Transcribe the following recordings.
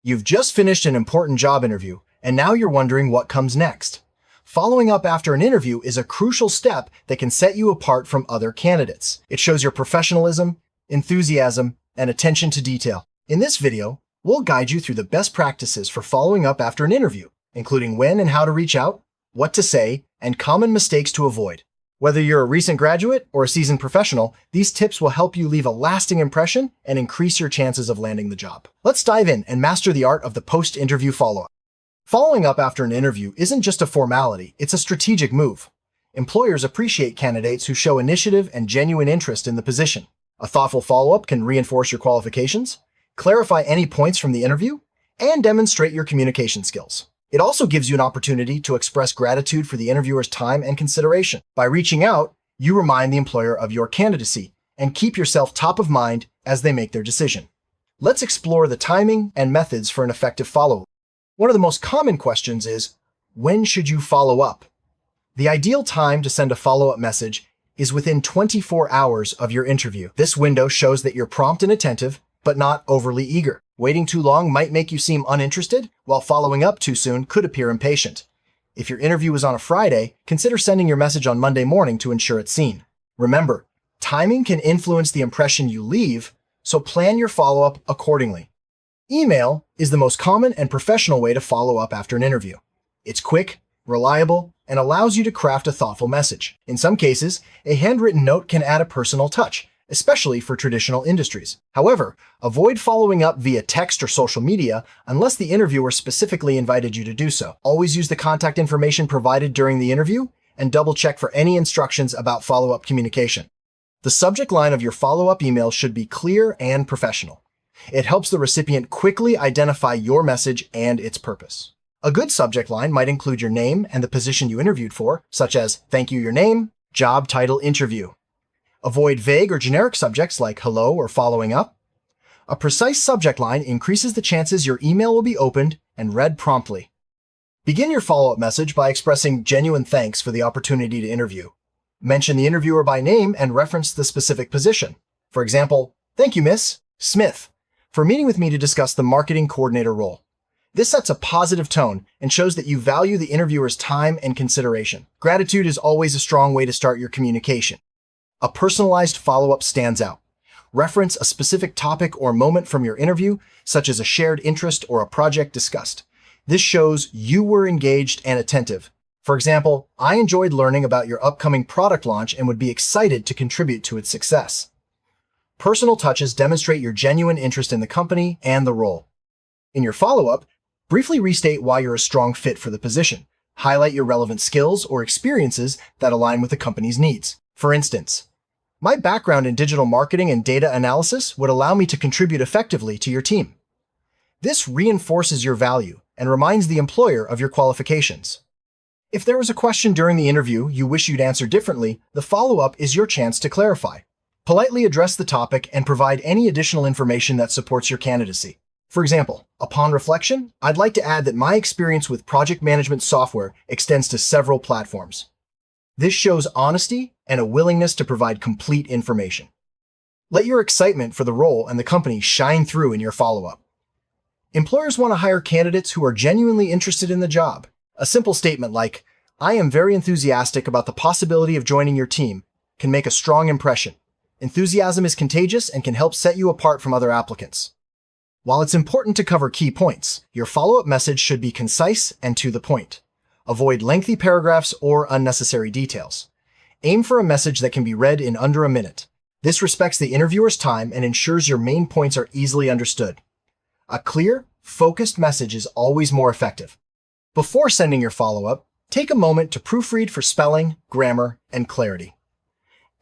You've just finished an important job interview, and now you're wondering what comes next. Following up after an interview is a crucial step that can set you apart from other candidates. It shows your professionalism, enthusiasm, and attention to detail. In this video, we'll guide you through the best practices for following up after an interview, including when and how to reach out, what to say, and common mistakes to avoid. Whether you're a recent graduate or a seasoned professional, these tips will help you leave a lasting impression and increase your chances of landing the job. Let's dive in and master the art of the post-interview follow-up. Following up after an interview isn't just a formality, it's a strategic move. Employers appreciate candidates who show initiative and genuine interest in the position. A thoughtful follow-up can reinforce your qualifications, clarify any points from the interview, and demonstrate your communication skills. It also gives you an opportunity to express gratitude for the interviewer's time and consideration. By reaching out, you remind the employer of your candidacy and keep yourself top of mind as they make their decision. Let's explore the timing and methods for an effective follow-up. One of the most common questions is, when should you follow up? The ideal time to send a follow-up message is within 24 hours of your interview. This window shows that you're prompt and attentive, but not overly eager. Waiting too long might make you seem uninterested, while following up too soon could appear impatient. If your interview is on a Friday, consider sending your message on Monday morning to ensure it's seen. Remember, timing can influence the impression you leave, so plan your follow-up accordingly. Email is the most common and professional way to follow up after an interview. It's quick, reliable, and allows you to craft a thoughtful message. In some cases, a handwritten note can add a personal touch, especially for traditional industries. However, avoid following up via text or social media unless the interviewer specifically invited you to do so. Always use the contact information provided during the interview and double-check for any instructions about follow-up communication. The subject line of your follow-up email should be clear and professional. It helps the recipient quickly identify your message and its purpose. A good subject line might include your name and the position you interviewed for, such as "Thank you, your name," "Job title, interview." Avoid vague or generic subjects like "hello" or "following up." A precise subject line increases the chances your email will be opened and read promptly. Begin your follow-up message by expressing genuine thanks for the opportunity to interview. Mention the interviewer by name and reference the specific position. For example, "Thank you, Miss Smith, for meeting with me to discuss the marketing coordinator role." This sets a positive tone and shows that you value the interviewer's time and consideration. Gratitude is always a strong way to start your communication. A personalized follow-up stands out. Reference a specific topic or moment from your interview, such as a shared interest or a project discussed. This shows you were engaged and attentive. For example, "I enjoyed learning about your upcoming product launch and would be excited to contribute to its success." Personal touches demonstrate your genuine interest in the company and the role. In your follow-up, briefly restate why you're a strong fit for the position. Highlight your relevant skills or experiences that align with the company's needs. For instance, "My background in digital marketing and data analysis would allow me to contribute effectively to your team." This reinforces your value and reminds the employer of your qualifications. If there was a question during the interview you wish you'd answer differently, the follow-up is your chance to clarify. Politely address the topic and provide any additional information that supports your candidacy. For example, "Upon reflection, I'd like to add that my experience with project management software extends to several platforms." This shows honesty and a willingness to provide complete information. Let your excitement for the role and the company shine through in your follow-up. Employers want to hire candidates who are genuinely interested in the job. A simple statement like, "I am very enthusiastic about the possibility of joining your team," can make a strong impression. Enthusiasm is contagious and can help set you apart from other applicants. While it's important to cover key points, your follow-up message should be concise and to the point. Avoid lengthy paragraphs or unnecessary details. Aim for a message that can be read in under a minute. This respects the interviewer's time and ensures your main points are easily understood. A clear, focused message is always more effective. Before sending your follow-up, take a moment to proofread for spelling, grammar, and clarity.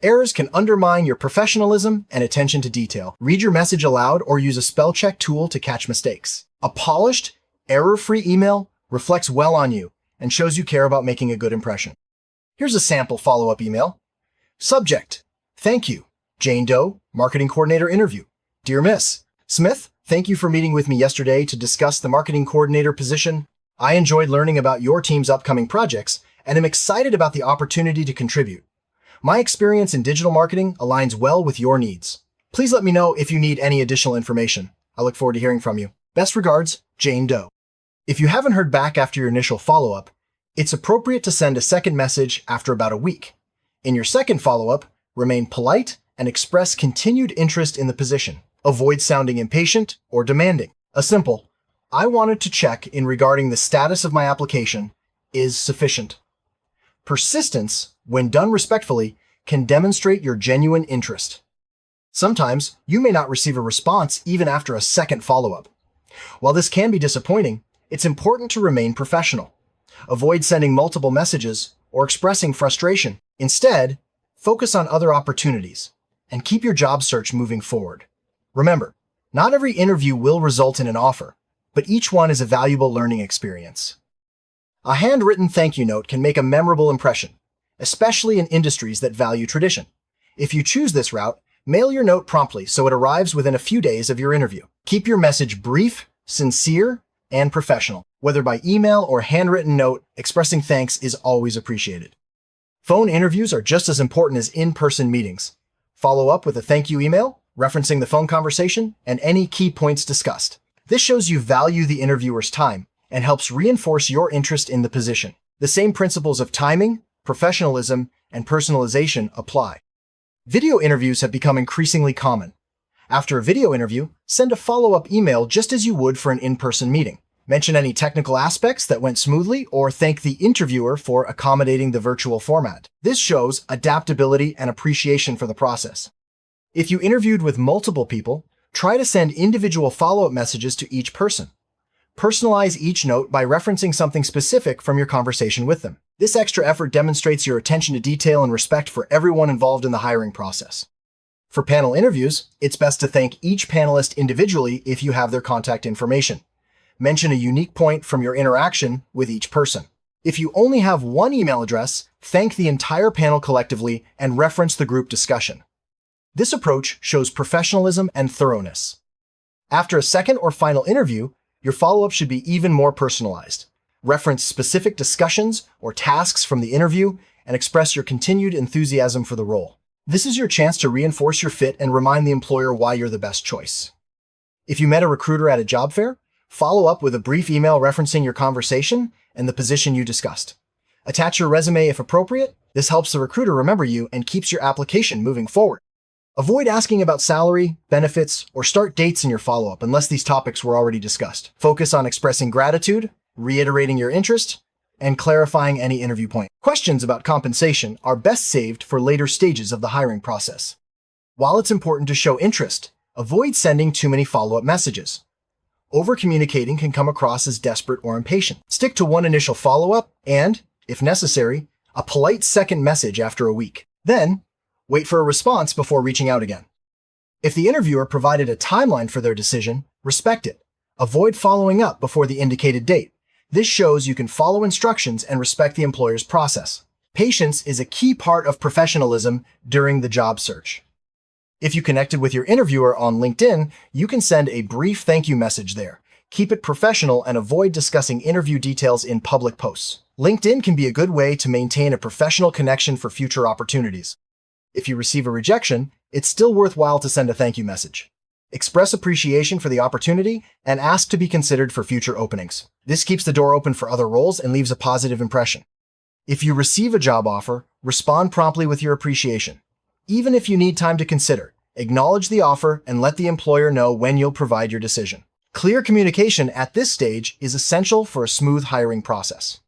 Errors can undermine your professionalism and attention to detail. Read your message aloud or use a spell check tool to catch mistakes. A polished, error-free email reflects well on you and shows you care about making a good impression. Here's a sample follow-up email. Subject: "Thank you. Jane Doe, Marketing Coordinator interview. Dear Miss Smith, thank you for meeting with me yesterday to discuss the Marketing Coordinator position. I enjoyed learning about your team's upcoming projects and am excited about the opportunity to contribute. My experience in digital marketing aligns well with your needs. Please let me know if you need any additional information. I look forward to hearing from you." Best regards, Jane Doe. If you haven't heard back after your initial follow-up, it's appropriate to send a second message after about a week. In your second follow-up, remain polite and express continued interest in the position. Avoid sounding impatient or demanding. A simple, "I wanted to check in regarding the status of my application," is sufficient. Persistence, when done respectfully, can demonstrate your genuine interest. Sometimes, you may not receive a response even after a second follow-up. While this can be disappointing, it's important to remain professional. Avoid sending multiple messages or expressing frustration. Instead, focus on other opportunities and keep your job search moving forward. Remember, not every interview will result in an offer, but each one is a valuable learning experience. A handwritten thank you note can make a memorable impression, especially in industries that value tradition. If you choose this route, mail your note promptly so it arrives within a few days of your interview. Keep your message brief, sincere, and professional. Whether by email or handwritten note, expressing thanks is always appreciated. Phone interviews are just as important as in-person meetings. Follow up with a thank you email, referencing the phone conversation and any key points discussed. This shows you value the interviewer's time and helps reinforce your interest in the position. The same principles of timing, professionalism, and personalization apply. Video interviews have become increasingly common. After a video interview, send a follow-up email just as you would for an in-person meeting. Mention any technical aspects that went smoothly or thank the interviewer for accommodating the virtual format. This shows adaptability and appreciation for the process. If you interviewed with multiple people, try to send individual follow-up messages to each person. Personalize each note by referencing something specific from your conversation with them. This extra effort demonstrates your attention to detail and respect for everyone involved in the hiring process. For panel interviews, it's best to thank each panelist individually if you have their contact information. Mention a unique point from your interaction with each person. If you only have one email address, thank the entire panel collectively and reference the group discussion. This approach shows professionalism and thoroughness. After a second or final interview, your follow-up should be even more personalized. Reference specific discussions or tasks from the interview and express your continued enthusiasm for the role. This is your chance to reinforce your fit and remind the employer why you're the best choice. If you met a recruiter at a job fair, follow up with a brief email referencing your conversation and the position you discussed. Attach your resume if appropriate. This helps the recruiter remember you and keeps your application moving forward. Avoid asking about salary, benefits, or start dates in your follow-up unless these topics were already discussed. Focus on expressing gratitude, reiterating your interest, and clarifying any interview point. Questions about compensation are best saved for later stages of the hiring process. While it's important to show interest, avoid sending too many follow-up messages. Over-communicating can come across as desperate or impatient. Stick to one initial follow-up and, if necessary, a polite second message after a week. Then, wait for a response before reaching out again. If the interviewer provided a timeline for their decision, respect it. Avoid following up before the indicated date. This shows you can follow instructions and respect the employer's process. Patience is a key part of professionalism during the job search. If you connected with your interviewer on LinkedIn, you can send a brief thank you message there. Keep it professional and avoid discussing interview details in public posts. LinkedIn can be a good way to maintain a professional connection for future opportunities. If you receive a rejection, it's still worthwhile to send a thank you message. Express appreciation for the opportunity and ask to be considered for future openings. This keeps the door open for other roles and leaves a positive impression. If you receive a job offer, respond promptly with your appreciation. Even if you need time to consider, acknowledge the offer and let the employer know when you'll provide your decision. Clear communication at this stage is essential for a smooth hiring process.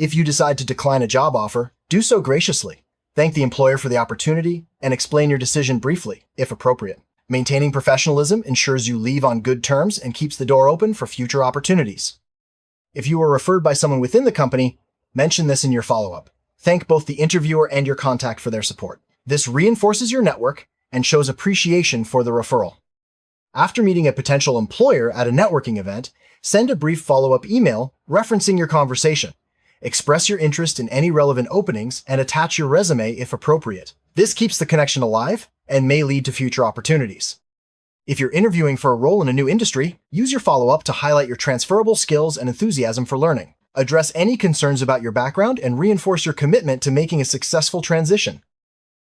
If you decide to decline a job offer, do so graciously. Thank the employer for the opportunity and explain your decision briefly, if appropriate. Maintaining professionalism ensures you leave on good terms and keeps the door open for future opportunities. If you were referred by someone within the company, mention this in your follow-up. Thank both the interviewer and your contact for their support. This reinforces your network and shows appreciation for the referral. After meeting a potential employer at a networking event, send a brief follow-up email referencing your conversation. Express your interest in any relevant openings and attach your resume if appropriate. This keeps the connection alive and may lead to future opportunities. If you're interviewing for a role in a new industry, use your follow-up to highlight your transferable skills and enthusiasm for learning. Address any concerns about your background and reinforce your commitment to making a successful transition.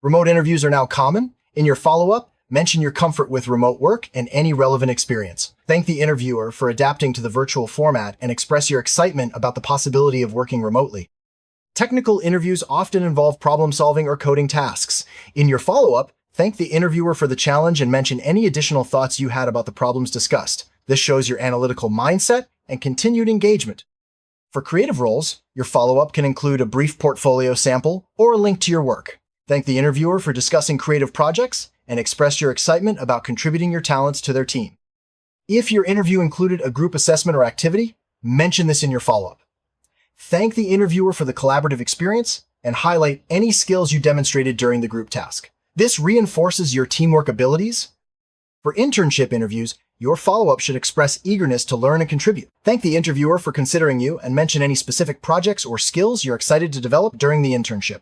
Remote interviews are now common. In your follow-up, Mention your comfort with remote work and any relevant experience. Thank the interviewer for adapting to the virtual format and express your excitement about the possibility of working remotely. Technical interviews often involve problem-solving or coding tasks. In your follow-up, thank the interviewer for the challenge and mention any additional thoughts you had about the problems discussed. This shows your analytical mindset and continued engagement. For creative roles, your follow-up can include a brief portfolio sample or a link to your work. Thank the interviewer for discussing creative projects and express your excitement about contributing your talents to their team. If your interview included a group assessment or activity, mention this in your follow-up. Thank the interviewer for the collaborative experience and highlight any skills you demonstrated during the group task. This reinforces your teamwork abilities. For internship interviews, your follow-up should express eagerness to learn and contribute. Thank the interviewer for considering you and mention any specific projects or skills you're excited to develop during the internship.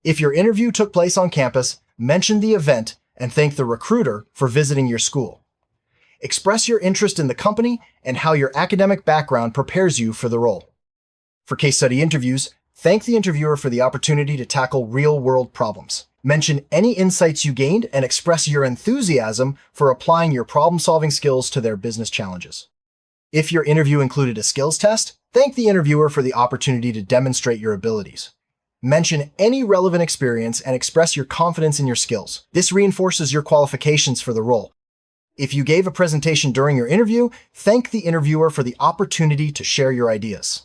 If your interview took place on campus, mention the event and thank the recruiter for visiting your school. Express your interest in the company and how your academic background prepares you for the role. For case study interviews, thank the interviewer for the opportunity to tackle real-world problems. Mention any insights you gained and express your enthusiasm for applying your problem-solving skills to their business challenges. If your interview included a skills test, thank the interviewer for the opportunity to demonstrate your abilities. Mention any relevant experience and express your confidence in your skills. This reinforces your qualifications for the role. If you gave a presentation during your interview, thank the interviewer for the opportunity to share your ideas.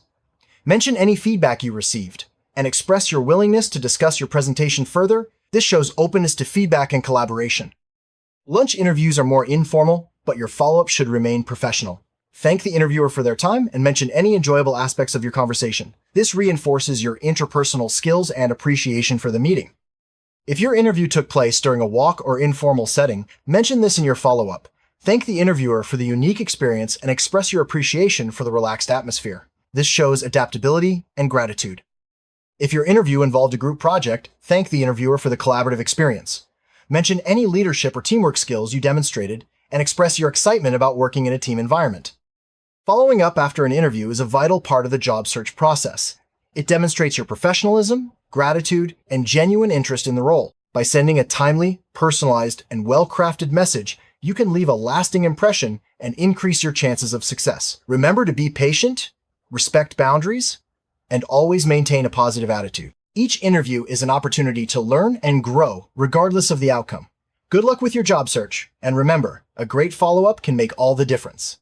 Mention any feedback you received and express your willingness to discuss your presentation further. This shows openness to feedback and collaboration. Lunch interviews are more informal, but your follow-up should remain professional. Thank the interviewer for their time and mention any enjoyable aspects of your conversation. This reinforces your interpersonal skills and appreciation for the meeting. If your interview took place during a walk or informal setting, mention this in your follow-up. Thank the interviewer for the unique experience and express your appreciation for the relaxed atmosphere. This shows adaptability and gratitude. If your interview involved a group project, thank the interviewer for the collaborative experience. Mention any leadership or teamwork skills you demonstrated and express your excitement about working in a team environment. Following up after an interview is a vital part of the job search process. It demonstrates your professionalism, gratitude, and genuine interest in the role. By sending a timely, personalized, and well-crafted message, you can leave a lasting impression and increase your chances of success. Remember to be patient, respect boundaries, and always maintain a positive attitude. Each interview is an opportunity to learn and grow, regardless of the outcome. Good luck with your job search, and remember, a great follow-up can make all the difference.